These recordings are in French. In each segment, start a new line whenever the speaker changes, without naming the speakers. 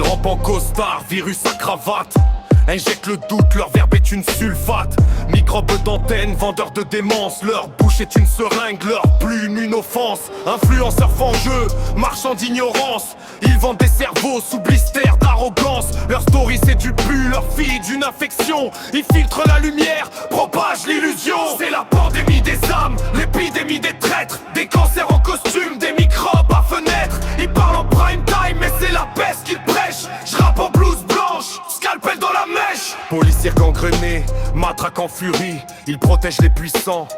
Ils rampent en costard, virus à cravate. Injectent le doute, leur verbe est une sulfate. Microbes d'antenne, vendeurs de démence. Leur bouche est une seringue, leur plume une offense. Influenceurs fangeux, marchands d'ignorance. Ils vendent des cerveaux sous blister d'arrogance. Leur story c'est du pu, leur feed d'une infection. Ils filtrent la lumière, propagent l'illusion. C'est la pandémie des âmes, l'épidémie des traîtres. Des cancers en costume, des microbes à fenêtre. Ils parlent en prime time, mais c'est la peste qu'ils prêchent. J'rappe en blouse blanche, scalpel dans la mèche. Policiers gangrenés, matraque en furie. Ils protègent les puissants,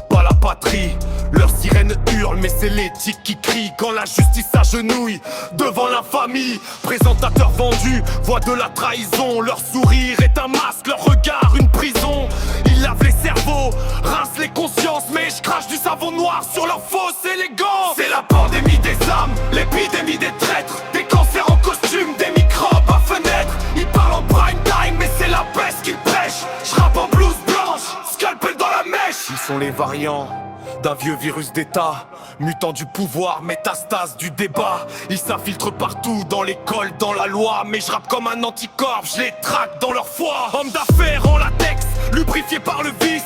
pas la patrie. Leur sirène hurle, mais c'est l'éthique qui crie quand la justice s'agenouille devant l'infamie. Présentateurs vendus, voix de la trahison. Leur sourire est un masque, leur regard une prison. Ils lavent les cerveaux, rincent les consciences, mais je crache du savon noir sur leur fausse élégance. C'est la pandémie des âmes, l'épidémie des traîtres. Des cancers en costume, des microbes à fenêtre. Ils parlent en prime time, mais c'est la peste qu'ils prêchent. J'rappe en blouse blanche, scalpel dans la mèche. Ils sont les variants d'un vieux virus d'état, mutant du pouvoir, métastase du débat. Ils s'infiltrent partout, dans l'école, dans la loi. Mais je rappe comme un anticorps, je les traque dans leur foi. Hommes d'affaires en latex, lubrifiés par le vice.